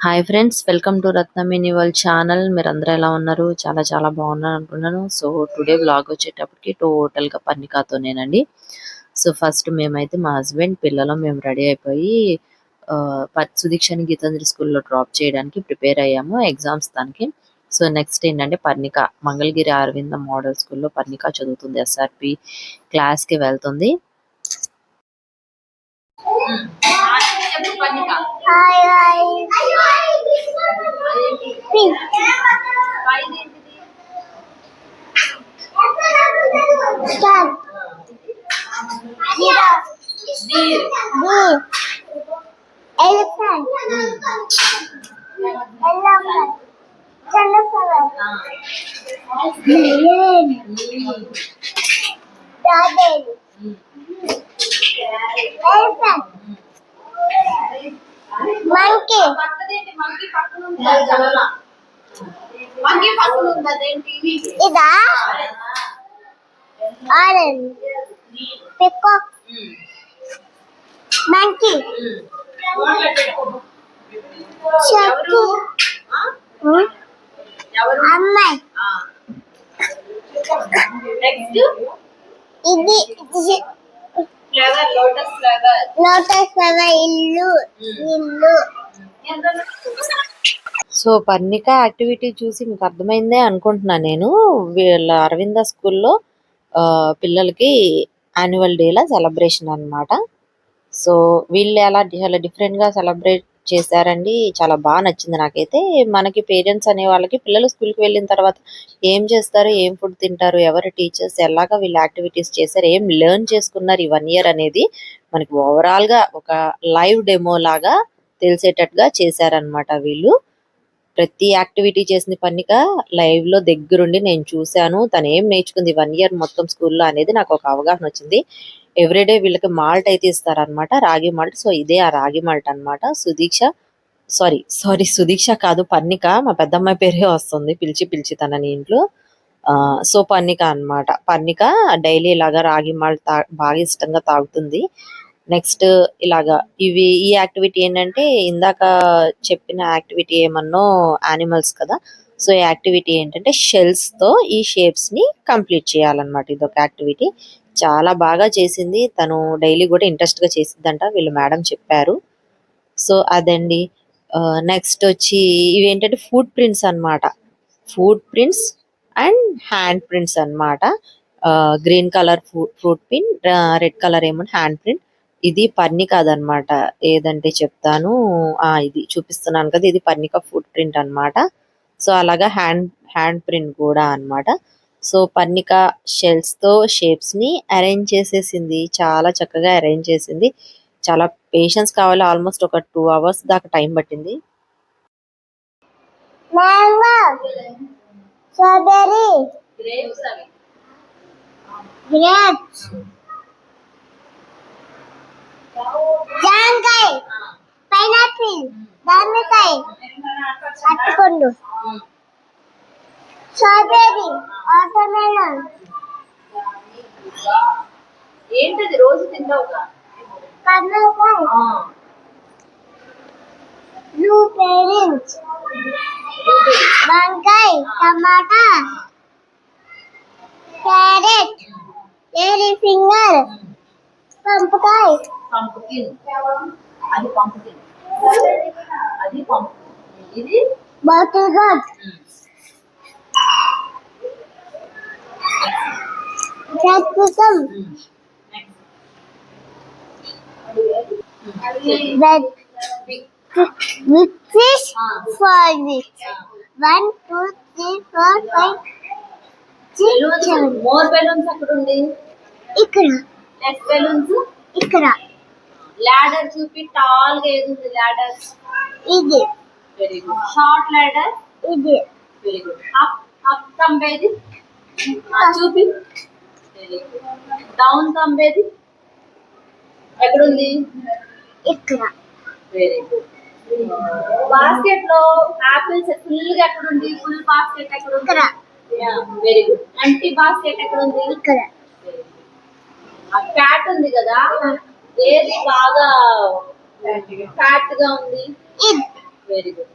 Hi friends, welcome to Ratnamini world channel. మీరందరూ ఎలా ఉన్నారు? చాలా చాలా బాగున్నారు అనుకున్నాను. సో టుడే వ్లాగ్ వచ్చేటప్పటికి టోటల్గా పన్నికాతోనేనండి. సో ఫస్ట్ మేమైతే మా హస్బెండ్ పిల్లలు మేము రెడీ అయిపోయి సుదీక్షని గీతాంజలి స్కూల్లో డ్రాప్ చేయడానికి ప్రిపేర్ అయ్యాము ఎగ్జామ్స్ దానికి. సో నెక్స్ట్ ఏంటంటే పర్ణిక మంగళగిరి అరవింద మోడల్ స్కూల్లో పర్ణిక చదువుతుంది. ఎస్ఆర్పి క్లాస్కి వెళ్తుంది. Elephant. Sunflower. Lion. Dragon. Elephant. Monkey. Ida. Orange. Peacock. Monkey. Chucky. అమ్మాయి ఇది లోటస్ ఫ్లవర్ ఇల్లు. సో పర్ణిక యాక్టివిటీ చూసి మీకు అర్థమైందే అనుకుంటున్నాను నేను. వీళ్ళ అరవింద స్కూల్లో పిల్లలకి యాన్యువల్ డేలా సెలబ్రేషన్ అన్నమాట. సో వీళ్ళు చాలా డిఫరెంట్గా సెలబ్రేట్ చేశారండి. చాలా బాగా నచ్చింది నాకైతే. మనకి పేరెంట్స్ అనే వాళ్ళకి పిల్లలు స్కూల్కి వెళ్ళిన తర్వాత ఏం చేస్తారు, ఏం ఫుడ్ తింటారు, ఎవరు టీచర్స్, ఎలాగా వీళ్ళు యాక్టివిటీస్ చేశారు, ఏం లెర్న్ చేసుకున్నారు ఈ 1 year అనేది మనకి ఓవరాల్గా ఒక లైవ్ డెమో లాగా తెలిసేటట్టుగా చేశారనమాట వీళ్ళు. ప్రతి యాక్టివిటీ చేసిన పర్ణిక లైవ్ లో దగ్గరుండి నేను చూశాను. తను ఏం నేర్చుకుంది 1 year మొత్తం స్కూల్లో అనేది నాకు ఒక అవగాహన వచ్చింది. ఎవ్రీడే వీళ్ళకి మాల్ట్ అయితే ఇస్తారనమాట, రాగి మాల్ట్. సో ఇదే ఆ రాగి మాల్ట్ అనమాట. సుదీక్ష కాదు, పర్ణిక. మా పెద్దమ్మాయి పేరే వస్తుంది పిలిచి పిలిచి తనని ఇంట్లో. సో పర్ణిక అనమాట. పర్ణిక డైలీ ఇలాగా రాగి మాల్ట్ బాగా ఇష్టంగా తాగుతుంది. నెక్స్ట్ ఇలాగా ఈ యాక్టివిటీ ఏంటంటే ఇందాక చెప్పిన యాక్టివిటీ ఏమన్నో యానిమల్స్ కదా. సో ఈ యాక్టివిటీ ఏంటంటే షెల్స్ తో ఈ షేప్స్ ని కంప్లీట్ చేయాలన్నమాట. ఇదొక యాక్టివిటీ చాలా బాగా చేసింది తను. డైలీ కూడా ఇంట్రెస్ట్ గా చేసిద్దంట, వీళ్ళు మేడం చెప్పారు. సో అదండి. నెక్స్ట్ వచ్చి ఇవి ఏంటంటే ఫుట్ ప్రింట్స్ అన్నమాట. Footprints and handprints అన్నమాట. Green colour fruit print, red colour ఏమో హ్యాండ్ ప్రింట్. ఇది పర్ణిక అదనమాట. ఏదంటే చెప్తాను. ఇది చూపిస్తున్నాను కదా, ఇది పర్ణిక ఫుట్ ప్రింట్ అన్నమాట. సో అలాగా హ్యాండ్ ప్రింట్ కూడా అన్నమాట. సో పర్ణిక షెల్స్ తో షేప్స్ ని అరేంజ్ చేసేసింది. చాలా చక్కగా అరేంజ్ చేసింది. చాలా పేషెన్స్ కావాలి. ఆల్మోస్ట్ ఒక 2 hours దాకా టైం పట్టింది. మ్యాంగో. స్ట్రాబెర్రీ. గ్రేప్స్. జాంకాయ. పైనాపిల్. దానిమ్మకాయ. అరటిపండు. స్ట్రాబెర్రీ. వాటర్మెలన్. ఏంటది రోజు తింటావుగా? కమలకాయ. బ్లూబెర్రీస్. వంకాయ. టమాటా. క్యారెట్. Lady finger. పంపకాయ. పంపుకిన్. అది పంపుకిన్. ఇది bottle gourd. Capsicum. Red with fish. 4 weeks. 1 2 3 4 5 6 7. More balloons అక్కడ ఉంది. ఇక్కడ. లెస్ బెలూన్స్ ఇక్కడ. లాడర్ చూపి. టాల్ గా ఏది ఉంది లాడర్? ఇది. Very good. Short ladder. ఇది. Very good. అప్ తంబేది చూపి. Very good. డౌన్ తంబేది ఎక్కడ ఉంది? ఇక్కడ. Very good. బాస్కెట్ లో ఆపిల్స్ ఫుల్ గా ఎక్కడ ఉంది? ఫుల్ బాస్కెట్ ఎక్కడ ఉంది? ఇక్కడ. Very good. ఎంటీ బాస్కెట్ ఎక్కడ ఉంది? ఇక్కడ. ఫ్యాట్ ఉంది కదా, ఏది బాగా ఫ్యాట్ గా ఉంది? Very good.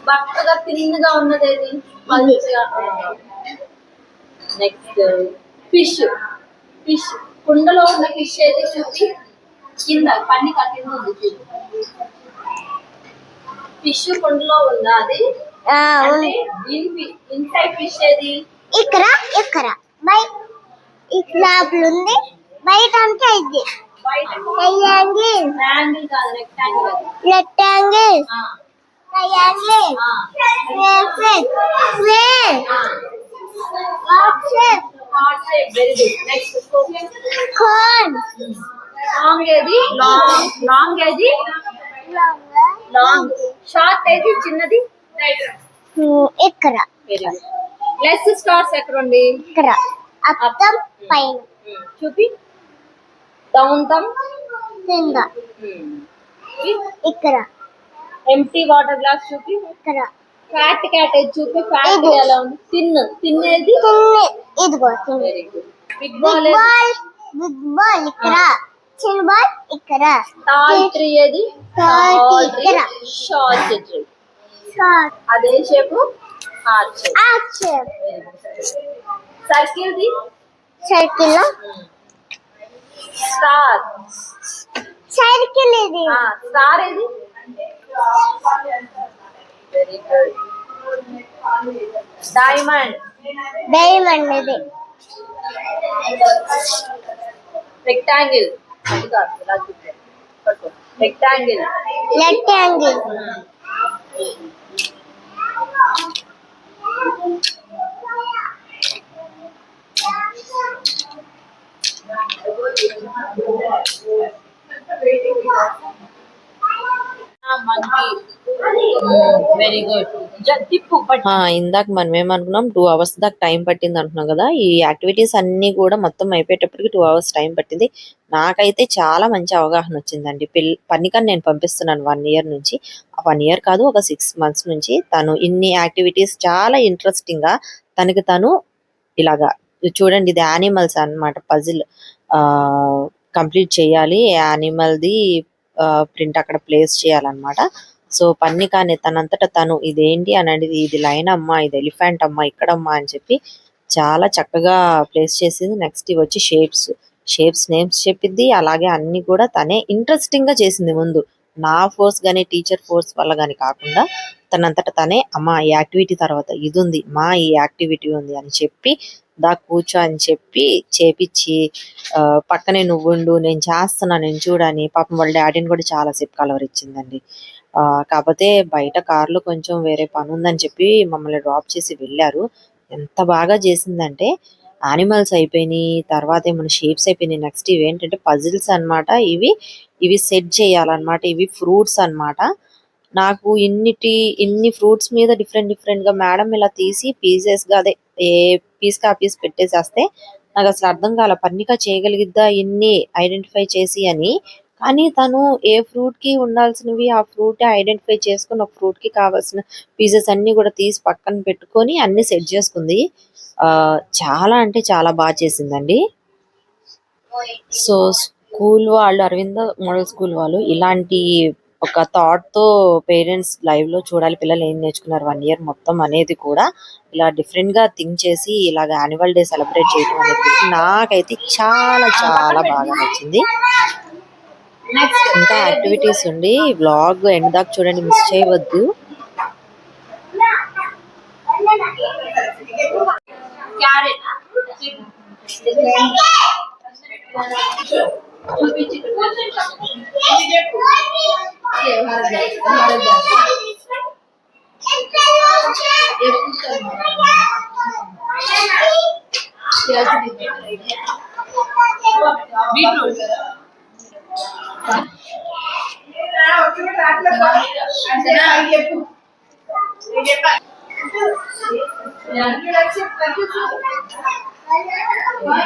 బక్కగా తిన్నగా ఉన్నది ఏది? Next fish. ఫిష్ కుండలో ఉన్న ఫిష్ ఏది చూపి. కింద పన్నిక కింద ఉంది. ఫిష్ కుండలో ఉందా అది? అంటే ఇన్సైడ్ ఫిష్ ఏది? ఇక్కడ ఇక్కడ బై ఇట్లా ఉంది బయట అంటే ఇది ట్రయాంగిల్. ట్రయాంగిల్ కాదు, rectangle. Rectangle triangle square heart shape. Heart shape. Very good. Next cone. Long ఏది? లాంగ్ ఏది? లాంగ్. షార్ట్ ఏది? చిన్నది. ఇక్కడ వెరీ గుడ్. లెస్ స్టార్స్ ఎక్కడ ఉంది? ఇక్కడ అర్థం పైన చూపి. డౌన్ తమ్ కింద ఇక్కడ ఎంప్టీ వాటర్ గ్లాస్ చూపి. ఇక్కడ ఫ్యాట్ క్యాట్ ఏది చూపి. ఫ్యాట్ ఎలా ఉంది? తిన్ ఏది? ఇదిగో very good. Big big ball ball. Big ball ఇక్కడ చిన్న బాల్ ఇక్కడ టాల్ ట్రీ ఏది? టాల్ ట్రీ ఇక్కడ. Short tree. షార్ట్ అదే shape. Heart shape. Action circle ది. సర్కిల్ లో స్టార్. సర్కిల్ ఇది స్టార్ ఏది? Very good. డైమండ్. డైమండ్ ఇది రెక్టాంగిల్. అది కాదు, ఇలా చూపి. రెక్టాంగిల్. Rectangle very good. తిప్పు. ఇందాక మనం ఏమనుకున్నాం 2 hours దాకా టైం పట్టింది అంటున్నాం కదా. ఈ యాక్టివిటీస్ అన్ని కూడా మొత్తం అయిపోయేటప్పటికి 2 hours టైం పట్టింది. నాకైతే చాలా మంచి అవగాహన వచ్చిందండి. పన్నికని నేను పంపిస్తున్నాను 1 year నుంచి. 1 year కాదు, ఒక 6 months నుంచి. తను ఇన్ని యాక్టివిటీస్ చాలా ఇంట్రెస్టింగ్ గా తనకి తను ఇలాగా చూడండి. ఇది యానిమల్స్ అన్నమాట. పజిల్ కంప్లీట్ చేయాలి. యానిమల్ది ప్రింట్ అక్కడ ప్లేస్ చేయాలన్నమాట. సో పన్నికాని తనంతట తను ఇదేంటి అని అడిగి, ఇది లైన్ అమ్మా, ఇది ఎలిఫెంట్ అమ్మా, ఇక్కడమ్మా అని చెప్పి చాలా చక్కగా ప్లేస్ చేసింది. నెక్స్ట్ ఇవి వచ్చి షేప్స్ నేమ్స్ చెప్పిద్ది. అలాగే అన్ని కూడా తనే ఇంట్రెస్టింగ్ గా చేసింది. ముందు నా ఫోర్స్ గానీ టీచర్ ఫోర్స్ వల్ల గానీ కాకుండా తనంతట తనే అమ్మా ఈ యాక్టివిటీ తర్వాత ఇది ఉంది, మా ఈ యాక్టివిటీ ఉంది అని చెప్పి దా కూర్చో అని చెప్పి చేపిచ్చి పక్కనే నువ్వుండు, నేను చేస్తున్నా, నేను చూడని పాపం వాళ్ళ డాడీని కూడా చాలా సేపు కలవరిచ్చిందండి. కాకపోతే బయట కార్లో కొంచెం వేరే పని ఉందని చెప్పి మమ్మల్ని డ్రాప్ చేసి వెళ్ళారు. ఎంత బాగా చేసిందంటే యానిమల్స్ అయిపోయినాయి, తర్వాత ఏమైనా షేప్స్ అయిపోయినాయి. నెక్స్ట్ ఇవేంటంటే పజిల్స్ అన్నమాట. ఇవి సెట్ చేయాలన్నమాట. ఇవి ఫ్రూట్స్ అన్నమాట. నాకు ఇన్ని ఫ్రూట్స్ మీద డిఫరెంట్ గా మేడం ఇలా తీసి పీసెస్ గా, అదే ఏ పీస్ కా పీస్ పెట్టేసేస్తే నాకు అసలు అర్థం కాల. పన్నిక చేయగలిగిద్దా ఇన్ని ఐడెంటిఫై చేసి అని. కానీ తను ఏ ఫ్రూట్ కి ఉండాల్సినవి ఆ ఫ్రూట్ ఐడెంటిఫై చేసుకుని ఒక ఫ్రూట్ కి కావాల్సిన పీసెస్ అన్ని కూడా తీసి పక్కన పెట్టుకొని అన్ని సెట్ చేసుకుంది. చాలా అంటే చాలా బాగా చేసిందండి. సో స్కూల్ వాళ్ళు, అరవింద మోడల్ స్కూల్ వాళ్ళు ఇలాంటి ఒక థాట్ తో పేరెంట్స్ లైవ్ లో చూడాలి పిల్లలు ఏం నేర్చుకున్నారు 1 year మొత్తం అనేది కూడా ఇలా డిఫరెంట్ గా థింక్ చేసి ఇలాగ యాన్యువల్ డే సెలబ్రేట్ చేయడం అనేది నాకైతే చాలా చాలా బాగా నచ్చింది. ఇంకా యాక్టివిటీస్ ఉండి వ్లాగ్ ఎండ్ దాకా చూడండి, మిస్ చేయవద్దు.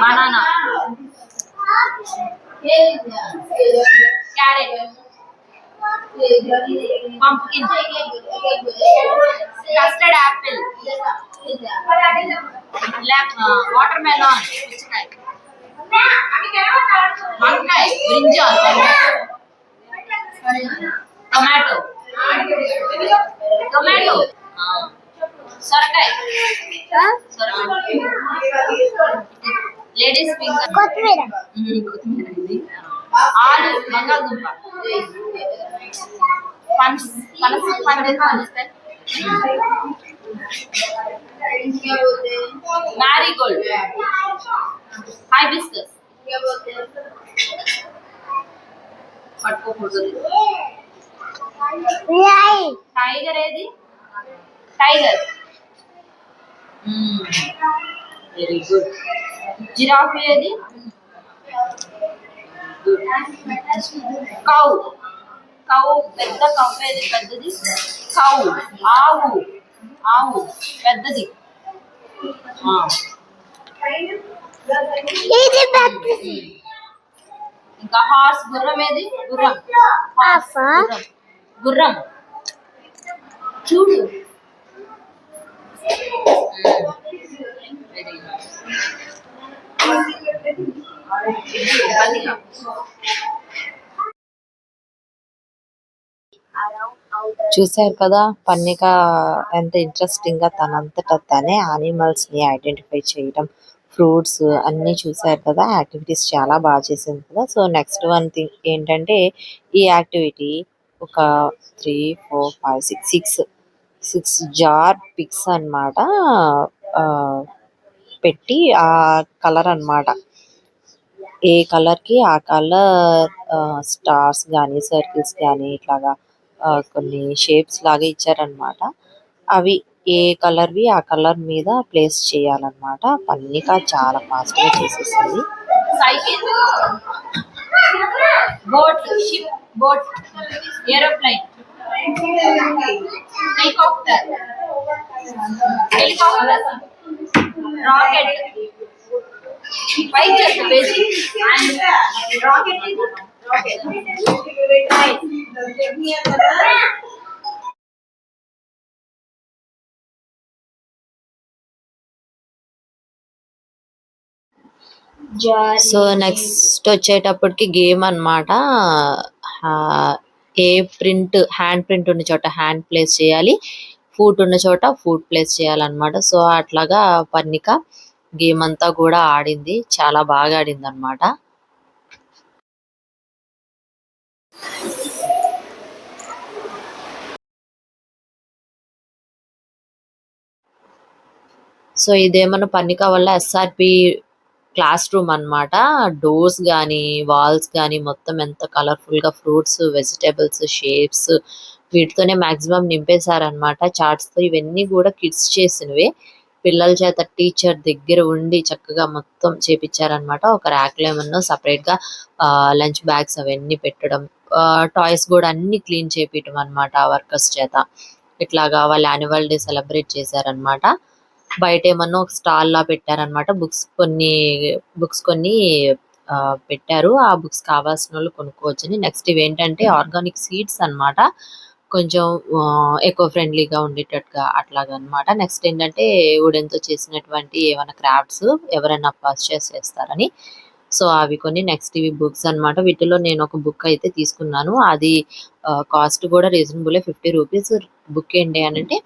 banana, carrot, pumpkin, custard apple, watermelon, వంకాయ, brinjal, tomato, టొమాటో, సొరకాయ, లేడీస్ ఫింగర్, కొత్తిమీర కొత్తిమీర ఇది, ఆలు, బంగాళదుంప, పనస పనస పనసకాయ, మ్యారీగోల్డ్, హైబిస్కస్, పట్టుకోకూడదు, లైన్ టైగర్ ఏది, టైగర్, వెరీ గుడ్, జిరాఫ్ ఏది, కౌ, కౌ పెద్ద కౌ ఏది పెద్దది, కౌ, ఆవు, ఆవు పెద్దది, ఇది పెద్దది ఇంకా హార్స్, గుర్రం ఏది, గుర్రం, హార్స్, గుర్రం, గుర్రం చూడు, వెరీ గుడ్, చూశారు కదా పన్నిక ఎంత ఇంట్రెస్టింగ్ గా తనంతట తనే యానిమల్స్ ని ఐడెంటిఫై చేయడం, ఫ్రూట్స్ అన్ని చూశారు కదా. యాక్టివిటీస్ చాలా బాగా చేసింది కదా. సో నెక్స్ట్ వన్ థింగ్ ఏంటంటే ఈ యాక్టివిటీ ఒక 3, 4, 5, 6 జార్ పిక్స్ అన్నమాట. పెట్టి ఆ కలర్ అన్నమాట, ఏ కలర్ కి ఆ కలర్ స్టార్స్ గానీ సర్కిల్స్ గానీ ఇట్లాగా కొన్ని షేప్స్ లాగా ఇచ్చారనమాట. అవి ఏ కలర్ వి ఆ కలర్ మీద ప్లేస్ చేయాలన్నమాట. పన్నిక చాలా ఫాస్ట్ గా చేసేసింది. Cycle, boat, ship, boat, aeroplane, helicopter, helicopter, rocket, పైకి బేసి and rocket, rocket, so next వచ్చేటప్పటికి గేమ్ అన్నమాట. ఏ ప్రింట్ హ్యాండ్ ప్రింట్ ఉన్న చోట హ్యాండ్ ప్లేస్ చేయాలి, ఫూట్ ఉన్న చోట ఫూట్ ప్లేస్ చేయాలన్నమాట. సో అట్లాగా పన్నిక గేమ్ అంతా కూడా ఆడింది, చాలా బాగా ఆడింది అనమాట. సో ఇదేమన్నా పన్నిక వల్ల ఎస్ఆర్పి క్లాస్ రూమ్ అన్నమాట. డోర్స్ గానీ వాల్స్ గానీ మొత్తం ఎంత కలర్ఫుల్ గా ఫ్రూట్స్, వెజిటేబుల్స్, షేప్స్ వీటితోనే మాక్సిమం నింపేశారనమాట. చార్ట్స్ తో ఇవన్నీ కూడా కిడ్స్ చేసినవే, పిల్లల చేత టీచర్ దగ్గర ఉండి చక్కగా మొత్తం చేపించారనమాట. ఒక ర్యాక్ లో ఏమన్నా సపరేట్ గా లంచ్ బ్యాగ్స్ అవన్నీ పెట్టడం, టాయ్స్ కూడా అన్ని క్లీన్ చేపించడం అనమాట వర్కర్స్ చేత. ఇట్లాగా వాళ్ళ యాన్యువల్ డే సెలబ్రేట్ చేశారనమాట. బయట ఏమన్నా ఒక స్టాల్ లా పెట్టారనమాట. బుక్స్ కొన్ని పెట్టారు. ఆ బుక్స్ కావాల్సిన వాళ్ళు కొనుక్కోవచ్చని. నెక్స్ట్ ఇవేంటంటే ఆర్గానిక్ సీడ్స్ అన్నమాట, కొంచెం ఎకో ఫ్రెండ్లీగా ఉండేటట్టుగా అట్లాగా అన్నమాట. నెక్స్ట్ ఏంటంటే వుడెన్ తో చేసినటువంటి ఏమైనా క్రాఫ్ట్స్ ఎవరైనా పర్చేస్ చేస్తారని, సో అవి కొన్ని. నెక్స్ట్ ఇవి బుక్స్ అన్నమాట. వీటిలో నేను ఒక బుక్ అయితే తీసుకున్నాను. అది కాస్ట్ కూడా రీజనబుల్, 50 రూపీస్. బుక్ ఏంటి అని అంటే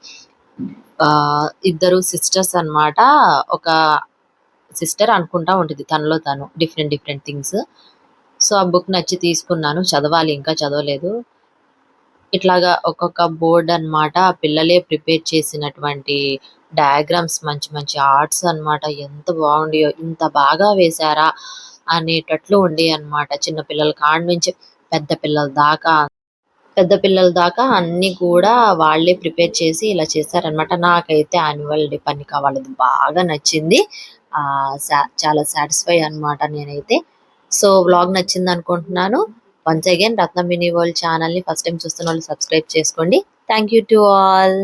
ఇద్దరు సిస్టర్స్ అన్నమాట. ఒక సిస్టర్ అనుకుంటా ఉంటుంది తనలో తను డిఫరెంట్ డిఫరెంట్ థింగ్స్. సో ఆ బుక్ నచ్చి తీసుకున్నాను, చదవాలి, ఇంకా చదవలేదు. ఇట్లాగా ఒక్కొక్క బోర్డ్ అన్నమాట, పిల్లలే ప్రిపేర్ చేసినటువంటి డయాగ్రామ్స్, మంచి మంచి ఆర్ట్స్ అన్నమాట. ఎంత బాగుండియో, ఇంత బాగా వేశారా అనేటట్లు ఉండి అన్నమాట. చిన్న పిల్లల కాడ నుంచి పెద్ద పిల్లల దాకా అన్ని కూడా వాళ్ళే ప్రిపేర్ చేసి ఇలా చేశారనమాట. నాకైతే యాన్యువల్ డే పన్నిక వాళ్ళది బాగా నచ్చింది. చాలా సాటిస్ఫై అన్నమాట నేనైతే. సో వ్లాగ్ నచ్చింది అనుకుంటున్నాను. వన్స్ అగైన్ రత్నం మినీ వరల్డ్ ఛానల్ ని ఫస్ట్ టైం చూస్తున్న వాళ్ళు సబ్స్క్రైబ్ చేసుకోండి. Thank you to all.